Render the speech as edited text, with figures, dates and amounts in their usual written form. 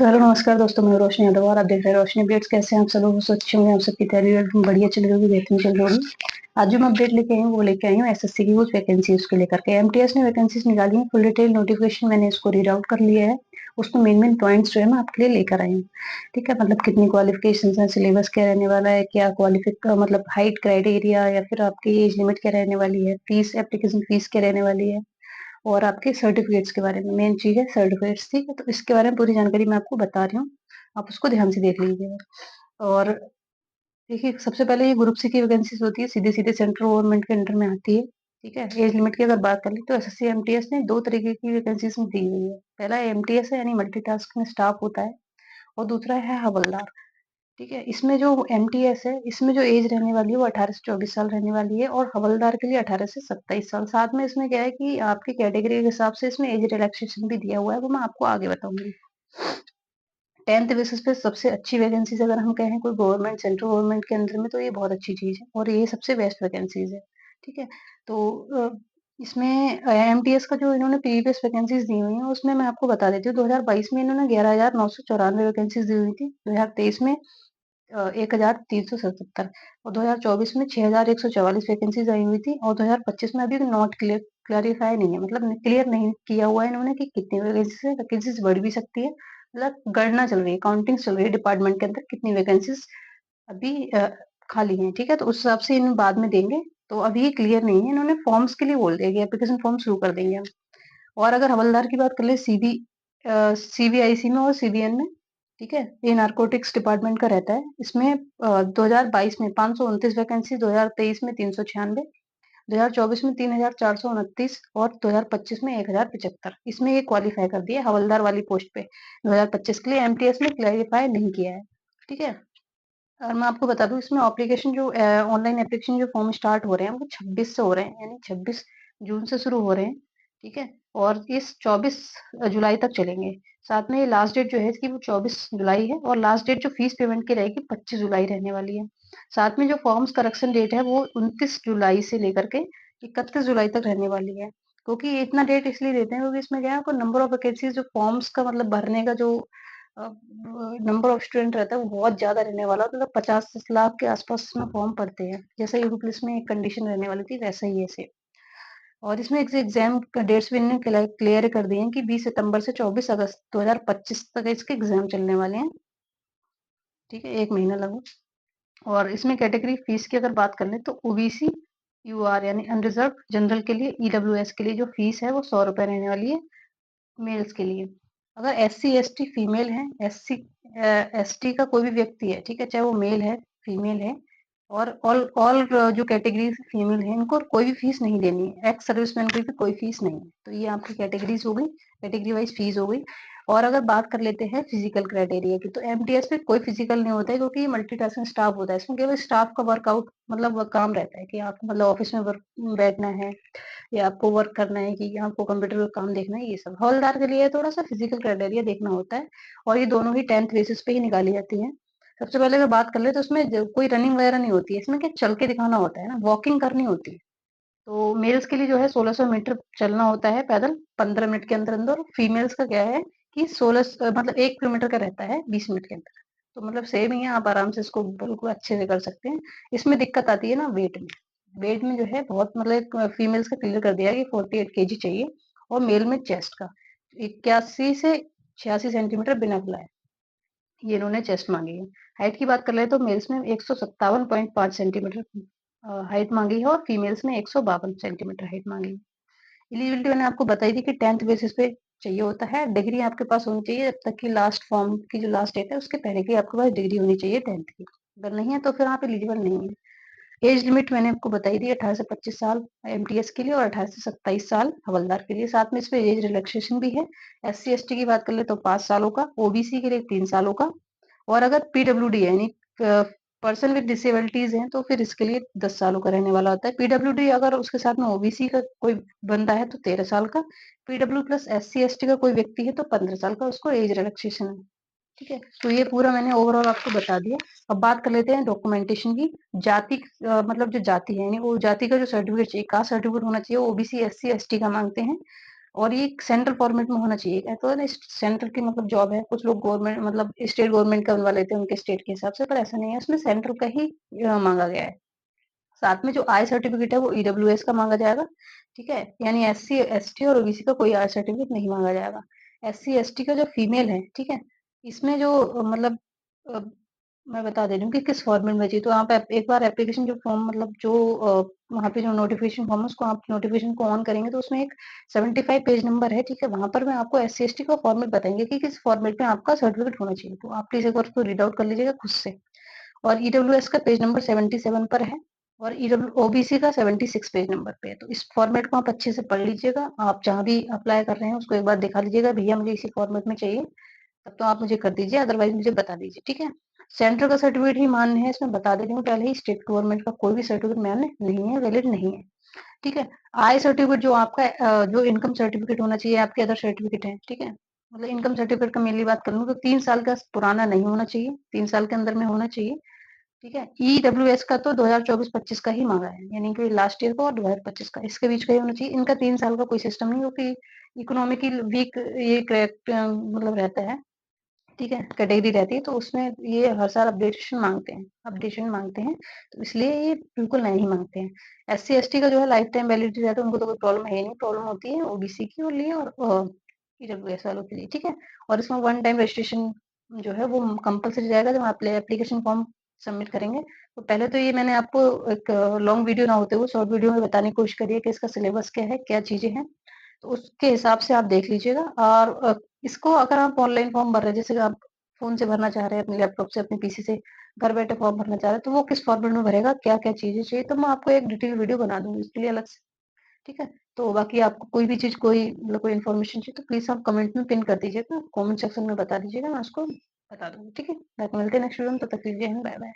तो हेलो नमस्कार दोस्तों, मैं रोशनी यादव और आप देख रहे हैं रोशनी अपडेट्स। कैसे हैं आप सब लोग? सोचे होंगे आप सबकी तैयारी एकदम बढ़िया चल रही होगी, बेहतरीन चल रही होगी। आज जो मैं अपडेट लेके आई हूँ वो लेके आई हूँ एसएससी की कुछ वैकेंसीज को लेकर के। एमटीएस ने वैकेंसीज निकाली है, फुल डिटेल नोटिफिकेशन मैंने इसको रीड आउट कर लिया है। उसमें मेन पॉइंट्स जो है मैं आपके लिए लेकर आई हूँ। ठीक है, मतलब कितनी क्वालिफिकेशन है, सिलेबस क्या रहने वाला है, क्या मतलब हाइट क्राइटेरिया या फिर आपकी एज लिमिट क्या रहने वाली है, फीस एप्लीकेशन फीस क्या रहने वाली है, और आपके सर्टिफिकेट्स के बारे में। मेन चीज है सर्टिफिकेट्स, ठीक है। तो इसके बारे में पूरी जानकारी मैं आपको बता रही हूँ, आप उसको ध्यान से देख लीजिएगा। और देखिए, सबसे पहले ये ग्रुप सी की वैकेंसीज होती है, सीधे सीधे सेंट्रल गवर्नमेंट के अंडर में आती है। ठीक है, एज लिमिट की अगर बात कर ले तो एसएससी एमटीएस ने दो तरीके की वैकेंसीज में दी हुई है। पहला एमटीएस है यानी मल्टीटास्किंग स्टाफ होता है, और दूसरा है हवलदार। ठीक है, इसमें जो एमटीएस है इसमें जो एज रहने वाली है वो 18 से 24 साल रहने वाली है, और हवलदार के लिए 18 से 27 साल। साथ में इसमें क्या है कि आपकी कैटेगरी के हिसाब से इसमें एज रिलैक्सेशन भी दिया हुआ है, वो मैं आपको आगे बताऊंगी। 10th बेसिस पे सबसे अच्छी वैकेंसीज अगर हम कहें कोई गवर्नमेंट सेंट्रल गवर्नमेंट के अंदर में, तो ये बहुत अच्छी चीज है और ये सबसे बेस्ट वैकेंसीज है। ठीक है, तो इसमें एमटीएस का जो इन्होंने प्रीवियस वैकेंसीज दी हुई है उसमें मैं आपको बता देती हूँ। 2022 में इन्होंने 11,994 वैकेंसीज दी हुई थी, 2023 में 1,377, और 2024 में 6,144 वैकेंसीज आई हुई थी, और 2025 में अभी नॉट क्लियरिफाई नहीं है, मतलब क्लियर नहीं किया हुआ है इन्होंने कि कितनी वैकेंसीज है। वैकेंसीज बढ़ भी सकती है, मतलब गणना चल रही है, काउंटिंग चल रही है डिपार्टमेंट के अंदर कितनी वैकेंसीज अभी खाली हैं। ठीक है, तो उस हिसाब से इन बाद में देंगे। तो अभी ये क्लियर नहीं है, इन्होंने फॉर्म्स के लिए बोल दिया कि एप्लीकेशन फॉर्म शुरू कर देंगे हम। और अगर हवलदार की बात कर ले, सीबीआईसी में और सीबीएन में, ठीक है, ये नारकोटिक्स डिपार्टमेंट का रहता है। इसमें 2022 में 529 वैकेंसी, 2023 में 396, 2024 में 3,429, और 2025 में 1,075। इसमें ये क्वालिफाई कर दिया हवलदार वाली पोस्ट पे। 2025 के लिए एमटीएस ने क्लैरिफाई नहीं किया है। ठीक है, और मैं आपको बता दूं, इसमें एप्लीकेशन जो ऑनलाइन एप्लीकेशन जो फॉर्म स्टार्ट हो रहे हैं वो 26 से हो रहे हैं, यानी 26 जून से शुरू हो रहे हैं। ठीक है, और इस 24 जुलाई तक चलेंगे। साथ में ये लास्ट डेट जो है इसकी वो 24 जुलाई है, और लास्ट डेट जो फीस पेमेंट की रहेगी 25 जुलाई रहने वाली है। साथ में जो फॉर्म्स करेक्शन डेट है वो 29 जुलाई से लेकर के 31 जुलाई तक रहने वाली है। क्योंकि इतना डेट इसलिए देते हैं क्योंकि इसमें क्या है, आपको नंबर ऑफ वैकेंसीज जो फॉर्म्स का मतलब भरने का जो नंबर ऑफ स्टूडेंट रहता है वो बहुत ज्यादा रहने वाला, मतलब 50 लाख के आसपास इसमें फॉर्म पड़ते हैं। जैसे यूपी पुलिस में एक कंडीशन रहने वाली थी वैसा ही ऐसे। और इसमें एग्जाम डेट्स भी इन्होंने क्लियर कर दिए हैं कि 20 सितंबर से 24 अगस्त 2025 तक इसके एग्जाम चलने वाले हैं। ठीक है, एक महीना लगभग। और इसमें कैटेगरी फीस की अगर बात कर ले तो ओबीसी यूआर यानी अनरिजर्व जनरल के लिए, ईडब्ल्यूएस के लिए जो फीस है वो 100 रुपए रहने वाली है मेल्स के लिए। अगर एससी एसटी फीमेल है, एससी एसटी का कोई भी व्यक्ति है, ठीक है, चाहे वो मेल है फीमेल है, और ऑल ऑल जो कैटेगरी फीमेल है इनको कोई भी फीस नहीं देनी है। एक्स सर्विसमैन की भी कोई फीस नहीं है। तो ये आपकी कैटेगरीज हो गई, कैटेगरी वाइज फीस हो गई। और अगर बात कर लेते हैं फिजिकल क्राइटेरिया की, तो एमटीएस में कोई फिजिकल नहीं होता है क्योंकि ये मल्टीटास्किंग स्टाफ होता है। इसमें केवल स्टाफ का वर्कआउट मतलब काम रहता है कि आपको मतलब ऑफिस में वर्क बैठना है, या आपको वर्क करना है, कि आपको कंप्यूटर का काम देखना है, ये सब। हवलदार के लिए थोड़ा सा फिजिकल क्राइटेरिया देखना होता है, और ये दोनों ही 10th बेसिस पे ही निकाली जाती है। सबसे पहले अगर बात कर ले तो इसमें कोई रनिंग वगैरह नहीं होती है, इसमें क्या चल के दिखाना होता है ना, वॉकिंग करनी होती है। तो मेल्स के लिए जो है 1600 मीटर चलना होता है पैदल 15 मिनट के अंदर अंदर। फीमेल्स का क्या है कि 16 मतलब 1 किलोमीटर का रहता है 20 मिनट के अंदर। तो मतलब सेम ही है, आप आराम से इसको बिल्कुल अच्छे से कर सकते हैं। इसमें दिक्कत आती है ना वेट में। वेट में जो है बहुत मतलब फीमेल्स का क्लियर कर दिया है कि 48 kg चाहिए, और मेल में चेस्ट का 81 से 86 सेंटीमीटर बिना बुलाए, ये इन्होंने चेस्ट मांगी है। हाइट की बात कर ले तो मेल्स में 157.5 सेंटीमीटर हाइट मांगी है, और फीमेल्स में 152 सेंटीमीटर हाइट मांगी है। एलिजिबिलिटी मैंने आपको बताई थी कि 10th बेसिस पे चाहिए होता है। डिग्री आपके पास होनी चाहिए, जब तक कि लास्ट फॉर्म की जो लास्ट डेट है उसके पहले की आपके पास डिग्री होनी चाहिए 10th की। अगर नहीं है तो फिर आप एलिजिबल नहीं है। एज लिमिट मैंने आपको बताई थी 18 से 25 साल एमटीएस के लिए, और 18 से 27 साल हवलदार के लिए। साथ में इसमें एज रिलैक्सेशन भी है। एससी एसटी की बात कर ले तो 5 सालों का, ओबीसी के लिए 3 सालों का, और अगर पीडब्ल्यूडी है यानी पर्सन विद डिसेबिलिटीज हैं तो फिर इसके लिए 10 सालों का रहने वाला होता है। पीडब्ल्यूडी अगर उसके साथ में ओबीसी का कोई बंदा है तो 13 साल का, पीडब्ल्यू प्लस एससी एसटी का कोई व्यक्ति है तो 15 साल का, उसको एज रिलैक्सेशन है। ठीक है, तो ये पूरा मैंने ओवरऑल आपको बता दिया। अब बात कर लेते हैं डॉक्यूमेंटेशन की। जाति मतलब जो जाति है यानी वो जाति का जो सर्टिफिकेट चाहिए, कास्ट सर्टिफिकेट होना चाहिए, ओबीसी एससी एसटी का मांगते हैं। और ये सेंट्रल फॉर्मेट में होना चाहिए। क्या तो है ना, सेंट्रल की मतलब जॉब है, कुछ लोग गवर्नमेंट मतलब स्टेट गवर्नमेंट का बनवा लेते हैं उनके स्टेट के हिसाब से, पर ऐसा नहीं है, इसमें सेंट्रल का ही मांगा गया है। साथ में जो आई सर्टिफिकेट है वो ईडब्ल्यूएस का मांगा जाएगा, ठीक है, यानी एससी एसटी और ओबीसी का कोई आई सर्टिफिकेट नहीं मांगा जाएगा। एससी एसटी का जो फीमेल है, ठीक है, इसमें जो मतलब अ, मैं बता दे रही हूँ कि किस फॉर्मेट में चाहिए। तो आप एक बार एप्लीकेशन जो फॉर्म मतलब जो वहाँ पे जो नोटिफिकेशन फॉर्म है उसको आप नोटिफिकेशन को ऑन करेंगे तो उसमें एक 75 पेज नंबर है, ठीक है, वहां पर मैं आपको एस सी एस टी का फॉर्मेट बताएंगे कि किस फॉर्मेट में आपका सर्टिफिकेट होना चाहिए। तो आप प्लीज एक बार उसको रीड आउट कर लीजिएगा खुद से। और ईडब्ल्यूएस का पेज नंबर 77 पर है और ईडब्ल्यू ओबीसी का 76 पेज नंबर पे है। तो इस फॉर्मेट को आप अच्छे से पढ़ लीजिएगा। आप जहाँ भी अप्लाई कर रहे हैं उसको एक बार दिखा लीजिएगा, भैया मुझे इसी फॉर्मेट में चाहिए, तब तो आप मुझे कर दीजिए, अदरवाइज मुझे बता दीजिए, ठीक है। सेंट्रल का सर्टिफिकेट ही मान्य है, इसमें बता दे रही हूँ पहले ही, स्टेट गवर्नमेंट का कोई भी सर्टिफिकेट मान्य नहीं है, वैलिड नहीं है, ठीक है। आई सर्टिफिकेट जो आपका जो इनकम सर्टिफिकेट होना चाहिए, आपके अदर सर्टिफिकेट है, ठीक है, मतलब इनकम सर्टिफिकेट का मेनली बात करूँ तो 3 साल का पुराना नहीं होना चाहिए, 3 साल के अंदर में होना चाहिए, ठीक है। ईडब्ल्यूएस का तो 2024-25 का ही मांगा है, यानी कि लास्ट ईयर का और 2025 का, इसके बीच का ही होना चाहिए। इनका 3 साल का कोई सिस्टम नहीं, क्योंकि इकोनॉमिकली वीक ये करेक्ट मतलब रहता है, ठीक है, कैटेगरी रहती है, तो उसमें ये हर साल अपडेशन मांगते हैं, तो इसलिए ये बिल्कुल नहीं मांगते हैं। एस सी एस टी का जो है लाइफ टाइम वैलिडिटी रहता है, उनको तो कोई प्रॉब्लम है ही नहीं, प्रॉब्लम होती है ओबीसी के लिए और ईडब्ल्यूएस वालों के लिए, ठीक है। और इसमें वन टाइम रजिस्ट्रेशन जो है वो कंपलसरी रहेगा जब आप एप्लीकेशन फॉर्म सबमिट करेंगे। तो पहले तो ये मैंने आपको एक लॉन्ग वीडियो ना होते हुए शॉर्ट वीडियो में बताने की कोशिश करी है कि इसका सिलेबस क्या है, क्या चीजें हैं, तो उसके हिसाब से आप देख लीजिएगा। और इसको अगर आप ऑनलाइन फॉर्म भर रहे हैं, जैसे आप फोन से भरना चाह रहे हैं, अपने लैपटॉप से, अपने पीसी से घर बैठे फॉर्म भरना चाह रहे हैं, तो वो किस फॉर्मेट में भरेगा, क्या क्या चीजें चाहिए, तो मैं आपको एक डिटेल वीडियो बना दूंगी इसके लिए अलग से, ठीक है। तो बाकी आपको कोई भी चीज कोई मतलब कोई इन्फॉर्मेशन चाहिए तो प्लीज आप कमेंट में पिन कर दीजिएगा, कमेंट सेक्शन में बता दीजिएगा, मैं उसको बता दूंगी, ठीक है। बाकी मिलते हैं नेक्स्ट वीडियो में, तब तक के लिए बाय बाय।